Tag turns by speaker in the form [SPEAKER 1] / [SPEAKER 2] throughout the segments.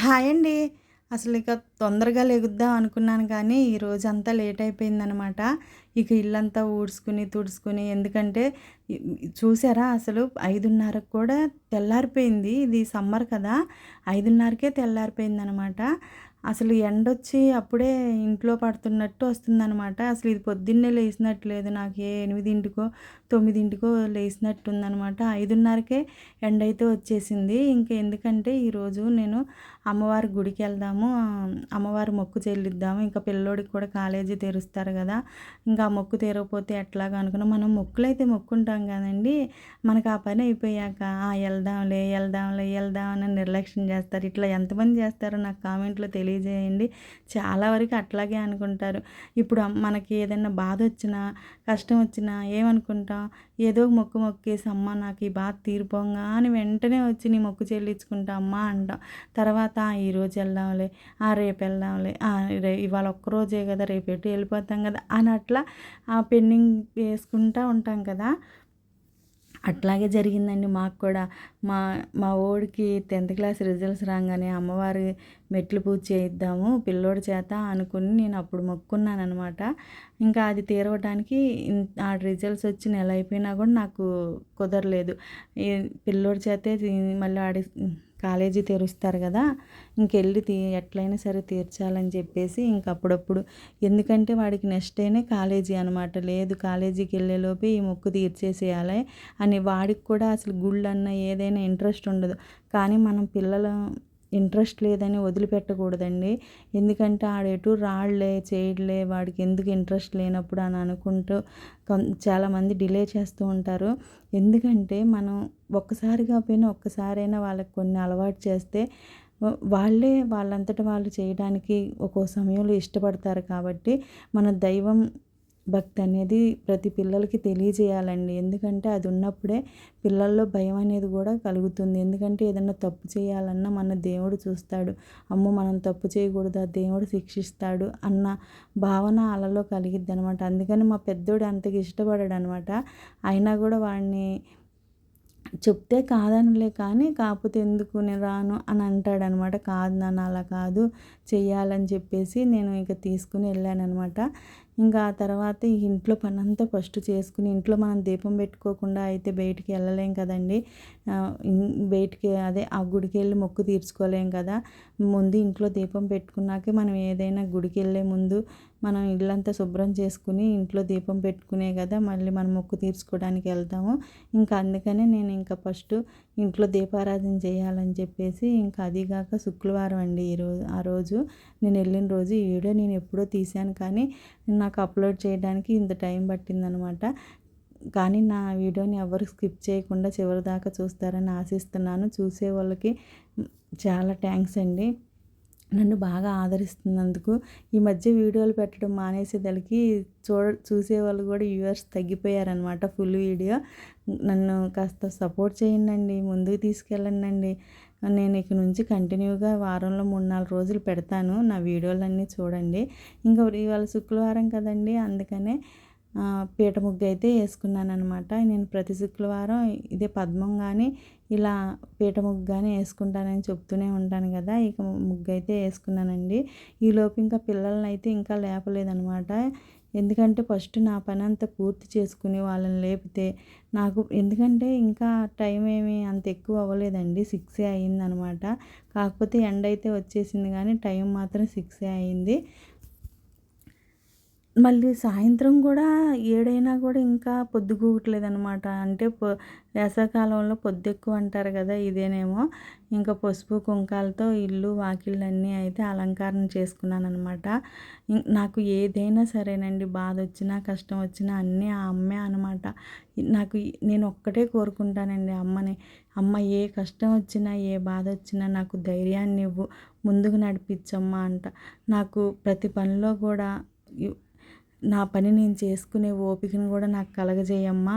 [SPEAKER 1] Hi అండి. అసలిక తొందరగా లెగుద్దాం అనుకున్నాను కానీ, ఈ రోజంతా లేట్ అయిపోయిందనమాట. ఇక ఇల్లంతా ఊడ్చుకుని, తుడుచుకుని ఎందుకంటే ఇ చూసారా అసలు 5:30కి కూడా తెల్లారిపోయింది. ఇది సమ్మర్ కదా! 5:30కే తెల్లారిపోయిందనమాట. అసలు ఎండొచ్చి అప్పుడే ఇంట్లో పడుతున్నట్టు వస్తుందనమాట. అసలు ఇది పొద్దున్నే లేసినట్టు లేదు. నాకు 8కో, 9కో లేసినట్టుందనమాట. 5:30కే ఎండైతే వచ్చేసింది. ఎందుకంటే ఈరోజు నేను అమ్మవారి గుడికెళ్దాము. అమ్మవారి మొక్కు చెల్లిద్దాము. ఇంకా పిల్లోడికి కూడా కాలేజీ తెరుస్తారు గదా! ఇంకా ఆ మొక్కు తీరకపోతే ఎట్లాగా అనుకున్నా. మనం మొక్కులైతే మొక్కుంటాం గదండీ! మనకు ఆ పని అయిపోయాక ఎళ్దాంలే, ఎళ్దాంలే, ఎళ్దాం అని నిర్లక్ష్యం జేస్తారు. ఇట్లా ఎంతమంది జేస్తారో నాకు కామెంట్‌లో తెలియజేయండి. చాలా వరకు అట్లాగే అనుకుంటారు. ఇప్పుడు మనకి ఏదైనా బాధొచ్చినా, కష్టం వచ్చినా ఏమనుకుంటాం? ఏదో ఒక మొక్కు మొక్కేసి, అమ్మ నాకు ఈ బాధ తీరిపోంగానే వెంటనే వచ్చి నీ మొక్కు చెల్లించుకుంటా అమ్మా అంటాం. తర్వాత ఈరోజు వెళ్దాంలే, రేపు వెళ్దాంలే, ఇవాళ ఒక్కరోజే కదా, రేపు ఎటు వెళ్ళిపోతాం కదా అని అట్లా పెండింగ్ వేసుకుంటూ ఉంటాం కదా. అట్లాగే జరిగిందండి మాకు కూడా. మా మా వోడికి 10th క్లాస్ రిజల్ట్స్ రాగానే అమ్మవారి మెట్లు పూజ చేయిద్దాము పిల్లోడి చేత అనుకుని నేను అప్పుడు మొక్కున్నాననమాట. ఇంకా అది తీరవడానికి ఆ రిజల్ట్స్ వచ్చి నెల అయిపోయినా కూడా నాకు కుదరలేదు. ఈ పిల్లోడి చేతే మళ్ళీ కాలేజీ తెరుస్తారు కదా, ఇంకెళ్ళి ఎట్లయినా సరే తీర్చాలని చెప్పేసి ఇంక అప్పుడప్పుడు, ఎందుకంటే వాడికి నెక్స్ట్ డేనే కాలేజీ అనమాట. లేదు కాలేజీకి వెళ్ళేలోపే ఈ మొక్కు తీర్చేసేయాలి అని. వాడికి కూడా అసలు గుళ్ళన్నా ఏదైనా ఇంట్రెస్ట్ ఉండదు. కానీ మనం పిల్లల ఇంట్రెస్ట్ లేదని వదిలిపెట్టకూడదండి. ఎందుకంటే ఆడెటు రాడులే, చేయడులే, వాడికి ఎందుకు ఇంట్రెస్ట్ లేనప్పుడు అని అనుకుంటూ చాలామంది డిలే చేస్తూ ఉంటారు. ఎందుకంటే మనం ఒక్కసారి కాకపోయినా ఒక్కసారైనా వాళ్ళకి కొన్ని అలవాటు చేస్తే వాళ్ళే వాళ్ళంతట వాళ్ళు చేయడానికి ఒక్కో సమయంలో ఇష్టపడతారు. కాబట్టి మన దైవం భక్తి అనేది ప్రతి పిల్లలకి తెలియజేయాలండి. ఎందుకంటే అది ఉన్నప్పుడే పిల్లల్లో భయం అనేది కూడా కలుగుతుంది. ఎందుకంటే ఏదన్నా తప్పు చేయాలన్నా మన దేవుడు చూస్తాడు. అమ్మో మనం తప్పు చేయకూడదు, ఆ దేవుడు శిక్షిస్తాడు అన్న భావన ఆళ్ళలో కలిగిద్దనమాట. అందుకని మా పెద్దోడు అంతగా ఇష్టపడడనమాట. అయినా కూడా వాడిని చెప్తే కాదనలే కానీ, కాకపోతే ఎందుకు నేను రాను అని అంటాడనమాట. కాదు నాన్న అలా కాదు, చెయ్యాలని చెప్పేసి నేను ఇక తీసుకుని వెళ్ళాననమాట. ఇంకా ఆ తర్వాత ఈ ఇంట్లో పనంతా ఫస్ట్ చేసుకుని, ఇంట్లో మనం దీపం పెట్టుకోకుండా అయితే బయటికి వెళ్ళలేం కదండి. బయటికి ఆ గుడికి వెళ్ళి మొక్కు తీర్చుకోలేం కదా. ముందు ఇంట్లో దీపం పెట్టుకున్నాకే మనం ఏదైనా గుడికి వెళ్ళే ముందు మనం ఇల్లంతా శుభ్రం చేసుకుని ఇంట్లో దీపం పెట్టుకునే కదా మళ్ళీ మనం మొక్కు తీర్చుకోవడానికి వెళ్తాము. ఇంకా అందుకనే నేను ఇంకా ఫస్ట్ ఇంట్లో దీపారాధన చేయాలని చెప్పేసి, ఇంకా అదిగాక శుక్రవారం అండి ఆ రోజు నేను వెళ్ళిన రోజు. ఈ వీడియో నేను ఎప్పుడో తీశాను కానీ నాకు అప్లోడ్ చేయడానికి ఇంత టైం పట్టిందనమాట. కానీ నా వీడియోని ఎవరు స్కిప్ చేయకుండా చివరి దాకా చూస్తారని ఆశిస్తున్నాను. చూసే వాళ్ళకి చాలా థ్యాంక్స్ అండి, నన్ను బాగా ఆదరిస్తున్నందుకు. ఈ మధ్య వీడియోలు పెట్టడం మానేసేదలికి చూసేవాళ్ళు కూడా వ్యూవర్స్ తగ్గిపోయారనమాట. ఫుల్ వీడియో నన్ను కాస్త సపోర్ట్ చేయండి, ముందుకు తీసుకెళ్ళండి. నేను ఇక నుంచి కంటిన్యూగా వారంలో 3-4 రోజులు పెడతాను. నా వీడియోలన్నీ చూడండి. ఇంకా ఇవాళ శుక్రవారం కదండి, అందుకనే పీట ముగ్గు అయితే వేసుకున్నానమాట. నేను ప్రతి శుక్రవారం ఇదే పద్మం కానీ ఇలా పీట ముగ్గు కానీ వేసుకుంటానని చెప్తూనే ఉంటాను కదా. ఇక ముగ్గు అయితే వేసుకున్నానండి. ఈలోపు ఇంకా పిల్లల్ని అయితే ఇంకా లేపలేదనమాట. ఎందుకంటే ఫస్ట్ నా పని అంతా పూర్తి చేసుకుని వాళ్ళని లేపితే నాకు, ఎందుకంటే ఇంకా టైం ఏమీ అంత ఎక్కువ అవ్వలేదండి, 6 అయిందనమాట. కాకపోతే ఎండ అయితే వచ్చేసింది కానీ టైం మాత్రం 6 అయింది. మళ్ళీ సాయంత్రం కూడా 7 అయినా కూడా ఇంకా పొద్దుగూకట్లేదనమాట. అంటే వేసవికాలంలో పొద్దెక్కువ అంటారు కదా, ఇదేనేమో. ఇంకా పసుపు కుంకాలతో ఇల్లు వాకిళ్ళన్నీ అయితే అలంకరణ చేసుకున్నానమాట. నాకు ఏదైనా సరేనండి, బాధ వచ్చినా కష్టం వచ్చినా అన్నీ ఆ అమ్మే అనమాట. నేను ఒక్కటే కోరుకుంటానండి అమ్మని. అమ్మ ఏ కష్టం వచ్చినా ఏ బాధ వచ్చినా నాకు ధైర్యాన్ని ఇవ్వు, ముందుకు నడిపించమ్మా అంట. నాకు ప్రతి పనిలో కూడా నా పని నేను చేసుకునే ఓపికను కూడా నాకు కలగజేయమ్మా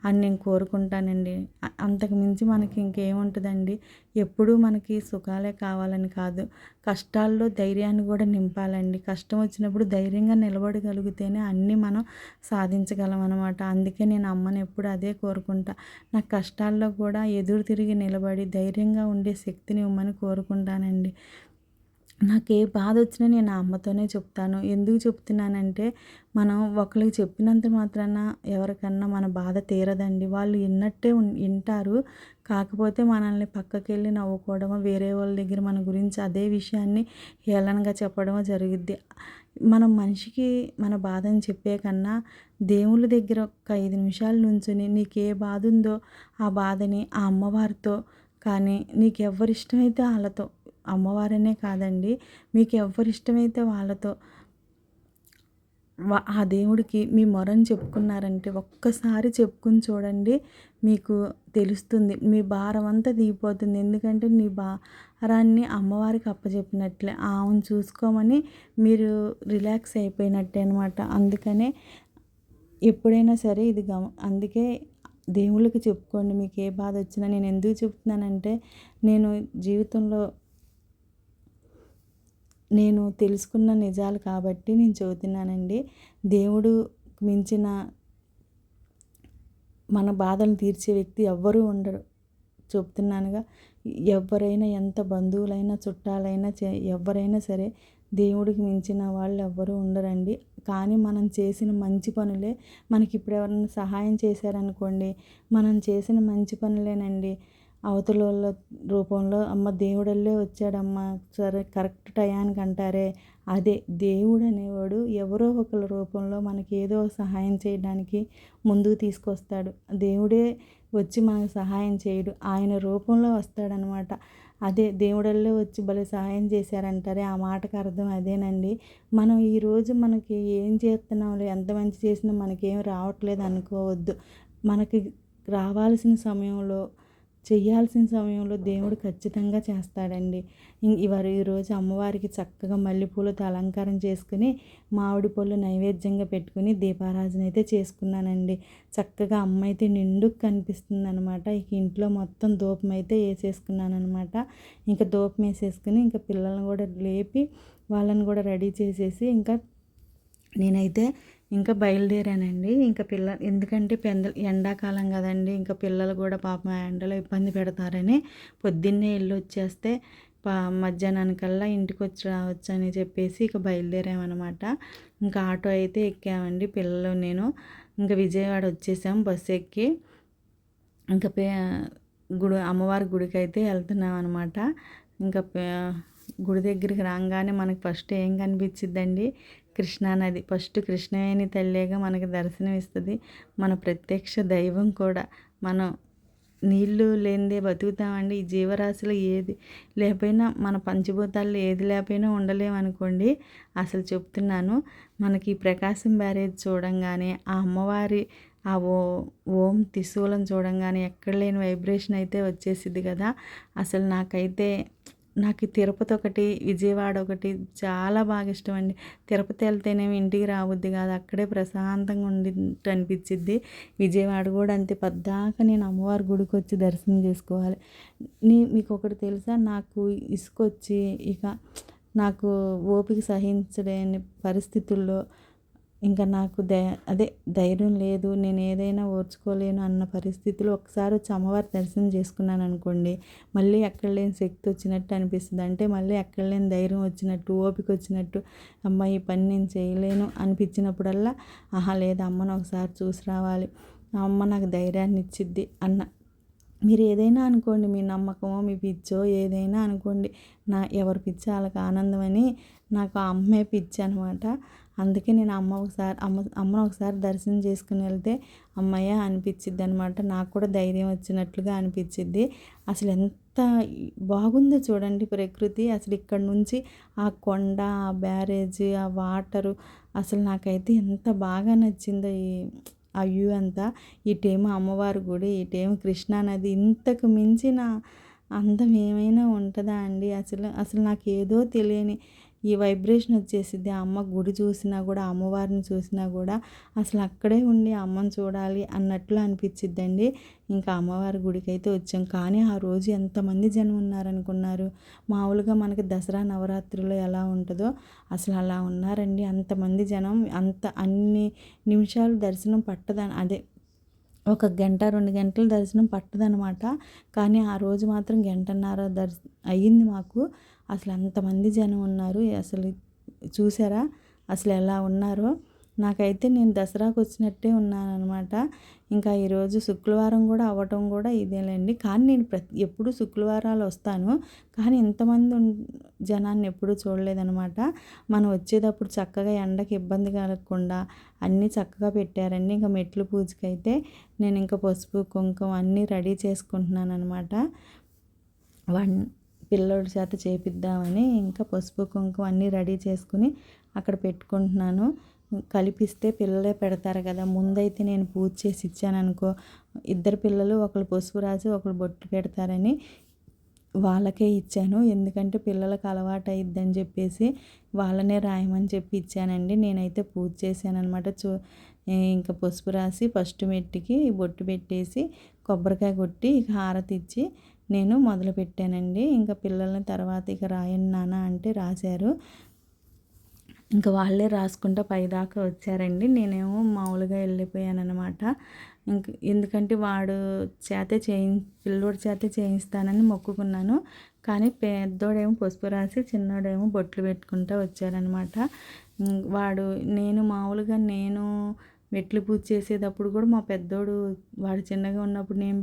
[SPEAKER 1] అని నేను కోరుకుంటానండి. అంతకు మించి మనకి ఇంకేముంటుందండి. ఎప్పుడూ మనకి సుఖాలే కావాలని కాదు, కష్టాల్లో ధైర్యాన్ని కూడా నింపాలండి. కష్టం వచ్చినప్పుడు ధైర్యంగా నిలబడగలిగితేనే అన్నీ మనం సాధించగలం అనమాట. అందుకే నేను అమ్మని ఎప్పుడు అదే కోరుకుంటా. నా కష్టాల్లో కూడా ఎదురు తిరిగి నిలబడి ధైర్యంగా ఉండే శక్తిని ఇవ్వమని కోరుకుంటానండి. నాకే బాధొచ్చినా నేను నా అమ్మతోనే చెప్తాను. ఎందుకు చెప్తున్నానంటే, మనం ఒకళ్ళకి చెప్పినంత మాత్రాన ఎవరికన్నా మన బాధ తీరదండి. వాళ్ళు ఇన్నట్టే ఇంటారు. కాకపోతే మనల్ని పక్కకెళ్ళి నవ్వుకోవడమో, వేరే వాళ్ళ దగ్గర మన గురించి అదే విషయాన్ని హేళనగా చెప్పడమో జరుగుద్ది. మనం మనిషికి మన బాధని చెప్పే కన్నా, దేవుళ్ళ దగ్గర ఒక 5 నిమిషాలు నుంచొని నీకే బాధుందో, ఆ బాధని ఆ అమ్మవారితో కానీ, నీకెవ్వరిష్టమైతే ఆళ్ళతో అమ్మవారనే కాదండి. మీకు ఎవ్వరిష్టమైతే వాళ్ళతో ఆ దేవుడికి మీ మొరని చెప్పుకున్నారంటే ఒక్కసారి చెప్పుకొని చూడండి. మీకు తెలుస్తుంది. మీ భారమంతా దిగిపోతుంది. ఎందుకంటే నీ భారాన్ని అమ్మవారికి అప్పజెప్పినట్లే. ఆమెను చూసుకోమని మీరు రిలాక్స్ అయిపోయినట్టే అనమాట. అందుకనే ఎప్పుడైనా సరే ఇది అందుకే దేవుళ్ళకి చెప్పుకోండి మీకు ఏ బాధ వచ్చినా. నేను ఎందుకు చెప్తున్నానంటే, నేను జీవితంలో నేను తెలుసుకున్న నిజాలు కాబట్టి నేను చెబుతున్నానండి. దేవుడు మించిన మన బాధలు తీర్చే వ్యక్తి ఎవ్వరూ ఉండరు. చెప్తున్నానుగా. ఎవ్వరైనా ఎంత బంధువులైనా, చుట్టాలైనా ఎవ్వరైనా సరే దేవుడికి మించిన వాళ్ళు ఎవ్వరూ ఉండరండి. కానీ మనం చేసిన మంచి పనులే మనకిప్పుడు ఎవరైనా సహాయం చేశారనుకోండి, మనం చేసిన మంచి పనులేనండి అవతలోళ్ళ రూపంలో అమ్మ దేవుడల్లే వచ్చాడమ్మా సరే కరెక్ట్ టయానికి అంటారే, అదే దేవుడు అనేవాడు ఎవరో ఒకళ్ళ రూపంలో మనకి ఏదో సహాయం చేయడానికి ముందుకు తీసుకొస్తాడు. దేవుడే వచ్చి మనకు సహాయం చేయడు, ఆయన రూపంలో వస్తాడనమాట. అదే దేవుడల్లే వచ్చి భలే సహాయం చేశారంటారే, ఆ మాటకు అర్థం అదేనండి. మనం ఈరోజు మనకి ఏం చేస్తున్నాంలే, ఎంత మంచి చేసినా మనకేం రావట్లేదు అనుకోవద్దు. మనకి రావాల్సిన సమయంలో, చెయ్యాల్సిన సమయంలో దేవుడు ఖచ్చితంగా చేస్తాడండి. ఈరోజు అమ్మవారికి చక్కగా మల్లెపూలతో అలంకారం చేసుకుని, మామిడి పళ్ళు నైవేద్యంగా పెట్టుకుని దీపారాధన అయితే చేసుకున్నానండి. చక్కగా అమ్మ అయితే నిండుగా కనిపిస్తుందనమాట. ఇక ఇంట్లో మొత్తం ధూపం అయితే వేసేసుకున్నానమాట. ఇంకా ధూపం వేసేసుకుని ఇంకా పిల్లల్ని కూడా లేపి వాళ్ళని కూడా రెడీ చేసేసి ఇంకా నేనైతే ఇంకా బయలుదేరానండి. ఇంకా ఎందుకంటే ఎండాకాలం కదండి, ఇంకా పిల్లలు కూడా పాపం ఎండలో ఇబ్బంది పెడతారని పొద్దున్నే వెళ్ళొచ్చేస్తే మధ్యాహ్నానికల్లా ఇంటికి వచ్చి రావచ్చు అని చెప్పేసి ఇక బయలుదేరామన్నమాట. ఇంకా ఆటో అయితే ఎక్కామండి పిల్లలు నేను. ఇంకా విజయవాడ వచ్చేసాం బస్సు ఎక్కి. ఇంకా అమ్మవారి గుడికి అయితే వెళ్తున్నాం అనమాట. ఇంకా గుడి దగ్గరికి రాగానే మనకి ఫస్ట్ ఏం కనిపించిద్దండి, కృష్ణానది. ఫస్ట్ కృష్ణవేణి తల్లిగా మనకి దర్శనం ఇస్తుంది. మన ప్రత్యక్ష దైవం కూడా. మనం నీళ్ళు లేనిదే బతుకుతామండి. ఈ జీవరాశిలో ఏది లేకపోయినా, మన పంచభూతాల్లో ఏది లేకపోయినా ఉండలేమనుకోండి. అసలు చెప్తున్నాను, మనకి ప్రకాశం బ్యారేజ్ చూడంగానే ఆ అమ్మవారి ఆ ఓం త్రిశూలం చూడంగానే ఎక్కడ లేని వైబ్రేషన్ అయితే వచ్చేసిద్ది కదా. అసలు నాకు తిరుపతి ఒకటి, విజయవాడ ఒకటి చాలా బాగా ఇష్టం అండి. తిరుపతి వెళ్తేనేమో ఇంటికి రాబుద్ది కాదు, అక్కడే ప్రశాంతంగా ఉండినట్టు అనిపించిద్ది. విజయవాడ కూడా అంతే, పద్దాక నేను అమ్మవారి గుడికి వచ్చి దర్శనం చేసుకోవాలి. మీకు ఒకటి తెలుసా, నాకు ఇసుకొచ్చి ఇక నాకు ఓపిక సహించలేని పరిస్థితుల్లో ఇంకా నాకు ధైర్యం లేదు, నేను ఏదైనా ఓర్చుకోలేను అన్న పరిస్థితిలో ఒకసారి వచ్చి అమ్మవారి దర్శనం చేసుకున్నాను అనుకోండి, మళ్ళీ ఎక్కడ లేని శక్తి వచ్చినట్టు అనిపిస్తుంది. అంటే మళ్ళీ ఎక్కడ లేని ధైర్యం వచ్చినట్టు, ఓపిక వచ్చినట్టు, అమ్మ ఈ పని నేను చేయలేను అనిపించినప్పుడల్లా, ఆహా లేదు అమ్మను ఒకసారి చూసి రావాలి, అమ్మ నాకు ధైర్యాన్ని ఇచ్చిద్ది అన్న. మీరు ఏదైనా అనుకోండి, మీ నమ్మకమో మీ పిచ్చో ఏదైనా అనుకోండి, ఎవరి పిచ్చి వాళ్ళకి ఆనందం అని నాకు ఆ అమ్మే పిచ్చి అనమాట. అందుకే నేను అమ్మను ఒకసారి దర్శనం చేసుకుని వెళ్తే అమ్మయ్య అనిపించిద్ది అనమాట. నాకు కూడా ధైర్యం వచ్చినట్లుగా అనిపించిద్ది. అసలు ఎంత బాగుందో చూడండి ప్రకృతి. అసలు ఇక్కడ నుంచి ఆ కొండ, ఆ బ్యారేజ్, ఆ వాటరు, అసలు నాకైతే ఎంత బాగా నచ్చిందో ఆ వ్యూ అంతా. ఇటేమో అమ్మవారి గుడి, ఇటేమో కృష్ణానది. ఇంతకు మించిన అందం ఏమైనా ఉంటుందా అండి? అసలు నాకు ఏదో తెలియని ఈ వైబ్రేషన్ వచ్చేసిద్ది. ఆ అమ్మ గుడి చూసినా కూడా, అమ్మవారిని చూసినా కూడా అసలు అక్కడే ఉండి అమ్మని చూడాలి అన్నట్లు అనిపించిద్దండి. ఇంకా అమ్మవారి గుడికి అయితే వచ్చాం. కానీ ఆ రోజు ఎంతమంది జనం ఉన్నారనుకున్నారు? మామూలుగా మనకి దసరా నవరాత్రులు ఎలా ఉంటుందో అసలు అలా ఉన్నారండి. అంతమంది జనం, అన్ని నిమిషాలు దర్శనం పట్టదని, ఒక గంట 2 గంటల దర్శనం పట్టదనమాట. కానీ ఆ రోజు మాత్రం 1.5 గంట అయ్యింది మాకు. అసలు అంతమంది జనం ఉన్నారు. అసలు చూసారా అసలు ఎలా ఉన్నారో. నాకైతే నేను దసరాకు వచ్చినట్టే ఉన్నానన్నమాట. ఇంకా ఈరోజు శుక్రవారం కూడా అవ్వటం కూడా ఇదేలేండి. కానీ నేను ఎప్పుడు శుక్రవారాలు వస్తాను, కానీ ఇంతమంది జనాన్ని ఎప్పుడూ చూడలేదనమాట. మనం వచ్చేటప్పుడు చక్కగా ఎండకి ఇబ్బంది కలగకుండా అన్నీ చక్కగా పెట్టారండి. ఇంకా మెట్లు పూజకైతే నేను ఇంకా పసుపు కుంకుమ అన్నీ రెడీ చేసుకుంటున్నాను అనమాట. పిల్లోడి చేత చేపిద్దామని ఇంకా పసుపు కుంకుమ అన్నీ రెడీ చేసుకుని అక్కడ పెట్టుకుంటున్నాను. కలిపిస్తే పిల్లలే పెడతారు కదా. ముందైతే నేను పూజ చేసి ఇచ్చాననుకో, ఇద్దరు పిల్లలు ఒకళ్ళు పసుపు రాసి ఒకళ్ళు బొట్టు పెడతారని వాళ్ళకే ఇచ్చాను. ఎందుకంటే పిల్లలకు అలవాటు అయిద్దని చెప్పేసి వాళ్ళనే రాయమని చెప్పి ఇచ్చానండి. నేనైతే పూజ చేశానమాట. ఇంకా పసుపు రాసి ఫస్ట్ మెట్టుకి బొట్టు పెట్టేసి కొబ్బరికాయ కొట్టి ఇక హారతి ఇచ్చి నేను మొదలుపెట్టానండి. ఇంకా పిల్లల్ని తర్వాత ఇక రాయండి నాన్న అంటే రాశారు. ఇంకా వాళ్ళే రాసుకుంటూ పైదాకా వచ్చారండి. నేనేమో మామూలుగా వెళ్ళిపోయానమాట. ఎందుకంటే వాడు పిల్లోడి చేతే చేయిస్తానని మొక్కుకున్నాను. కానీ పెద్దోడేమో పసుపు రాసి చిన్నోడేమో బొట్లు పెట్టుకుంటూ వచ్చారనమాట. నేను మెట్లు పూజ చేసేటప్పుడు కూడా మా పెద్దోడు వాడు చిన్నగా ఉన్నప్పుడు నేను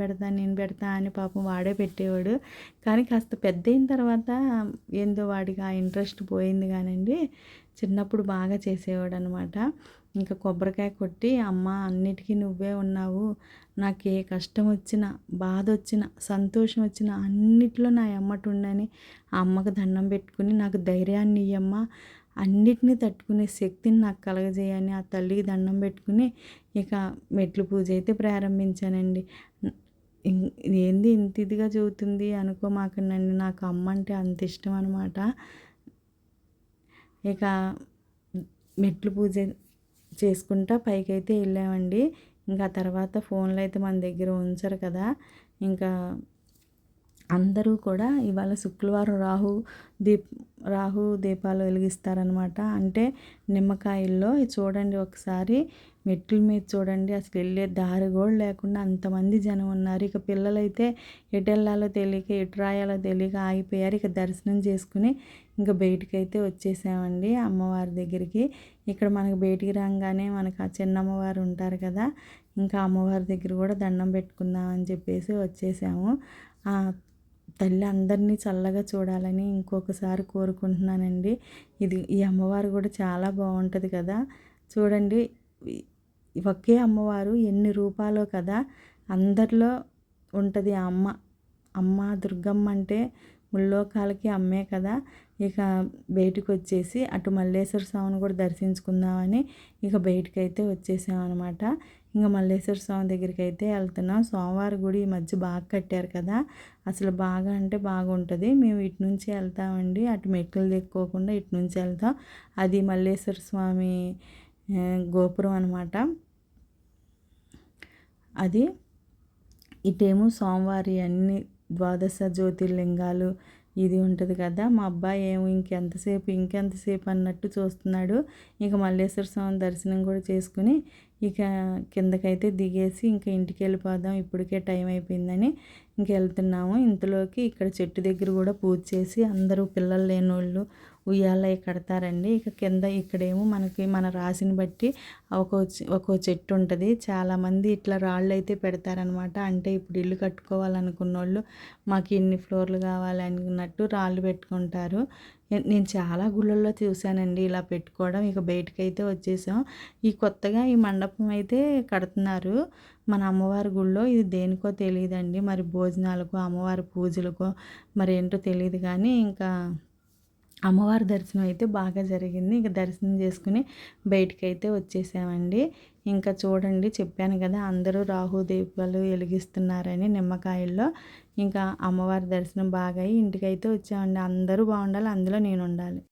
[SPEAKER 1] పెడతా అని పాపం వాడే పెట్టేవాడు. కానీ కాస్త పెద్ద అయిన తర్వాత ఏందో వాడికి ఆ ఇంట్రెస్ట్ పోయింది కానండి. చిన్నప్పుడు బాగా చేసేవాడు అనమాట. ఇంకా కొబ్బరికాయ కొట్టి అమ్మ అన్నిటికీ నువ్వే ఉన్నావు, నాకు ఏ కష్టం వచ్చినా బాధ వచ్చినా సంతోషం వచ్చినా అన్నిట్లో నా ఎమ్మట ఉండని ఆ అమ్మకు దండం పెట్టుకుని నాకు ధైర్యాన్ని ఇయ్యమ్మ, అన్నిటినీ తట్టుకునే శక్తిని నాకు కలగజేయని ఆ తల్లికి దండం పెట్టుకుని ఇక మెట్లు పూజ అయితే ప్రారంభించానండి. ఏంది ఇంత ఇదిగా చెబుతుంది అనుకోమాకండి, నాకు అమ్మ అంటే అంత ఇష్టం అనమాట. ఇక మెట్లు పూజ చేసుకుంటా పైకైతే వెళ్ళామండి. ఇంకా తర్వాత ఫోన్లు అయితే మన దగ్గర ఉంచరు కదా. ఇంకా అందరూ కూడా ఇవాళ శుక్రవారం రాహు దీపాలు వెలిగిస్తారనమాట. అంటే నిమ్మకాయల్లో చూడండి ఒకసారి మెట్ల మీద చూడండి, అసలు వెళ్ళే దారి కూడా లేకుండా అంతమంది జనం ఉన్నారు. ఇక పిల్లలైతే ఎటు వెళ్ళాలో తెలియక ఎటు రాయాలో తెలియక ఆగిపోయారు. ఇక దర్శనం చేసుకుని ఇంకా బయటికైతే వచ్చేసామండి అమ్మవారి దగ్గరికి. ఇక్కడ మనకు బయటికి రాగానే మనకు ఆ చిన్న అమ్మవారు ఉంటారు కదా, ఇంకా అమ్మవారి దగ్గర కూడా దండం పెట్టుకుందాం అని చెప్పేసి వచ్చేసాము. తల్లి అందరినీ చల్లగా చూడాలని ఇంకొకసారి కోరుకుంటున్నానండి. ఈ అమ్మవారు కూడా చాలా బాగుంటుంది కదా. చూడండి ఒకే అమ్మవారు ఎన్ని రూపాలో కదా, అందరిలో ఉంటుంది ఆ అమ్మ దుర్గమ్మ అంటే ముల్లోకాలకి అమ్మే కదా. ఇక బయటకు వచ్చేసి అటు మల్లేశ్వర స్వామిని కూడా దర్శించుకుందామని ఇక బయటకైతే వచ్చేసామన్నమాట. ఇంకా మల్లేశ్వర స్వామి దగ్గరికి అయితే వెళ్తున్నాం. స్వామివారి గుడి ఈ మధ్య బాగా కట్టారు కదా, అసలు బాగా అంటే బాగుంటుంది. మేము ఇటు నుంచి వెళ్తామండి, అటు మెట్లు దిక్కోకుండా ఇటు నుంచి వెళ్తాం. అది మల్లేశ్వర స్వామి గోపురం అనమాట. అది ఇటేమో స్వామివారి అన్ని ద్వాదశ జ్యోతిర్లింగాలు ఇది ఉంటుంది కదా. మా అబ్బాయి ఏమో ఇంకెంతసేపు అన్నట్టు చూస్తున్నాడు. ఇక మల్లేశ్వర స్వామి దర్శనం కూడా చేసుకుని ఇక కిందకైతే దిగేసి ఇంకా ఇంటికి వెళ్ళిపోదాం, ఇప్పటికే టైం అయిపోయిందని ఇంక వెళ్తున్నాము. ఇంతలోకి ఇక్కడ చెట్టు దగ్గర కూడా పూజ చేసి అందరూ పిల్లలు లేనోళ్ళు ఉయ్యాల కడతారండి. ఇక కింద ఇక్కడేమో మనకి మన రాశిని బట్టి ఒక్కో చెట్టు ఉంటుంది. చాలామంది ఇట్లా రాళ్ళు అయితే పెడతారనమాట. అంటే ఇప్పుడు ఇల్లు కట్టుకోవాలనుకున్న వాళ్ళు మాకు ఇన్ని ఫ్లోర్లు కావాలి అనుకున్నట్టు రాళ్ళు పెట్టుకుంటారు. నేను చాలా గుళ్ళల్లో చూశానండి ఇలా పెట్టుకోవడం. ఇక బయటకైతే వచ్చేసాం. కొత్తగా ఈ మండపం అయితే కడుతున్నారు మన అమ్మవారి గుళ్ళో. ఇది దేనికో తెలియదండి, మరి భోజనాలకో అమ్మవారి పూజలకో మరి ఏంటో తెలియదు. కానీ ఇంకా అమ్మవారి దర్శనం అయితే బాగా జరిగింది. ఇంకా దర్శనం చేసుకుని బయటకైతే వచ్చేసామండి. ఇంకా చూడండి చెప్పాను కదా అందరూ రాహు దీపాలు వెలిగిస్తున్నారని నిమ్మకాయల్లో. ఇంకా అమ్మవారి దర్శనం బాగా అయ్యి ఇంటికైతే వచ్చామండి. అందరూ బాగుండాలి, అందులో నేను ఉండాలి.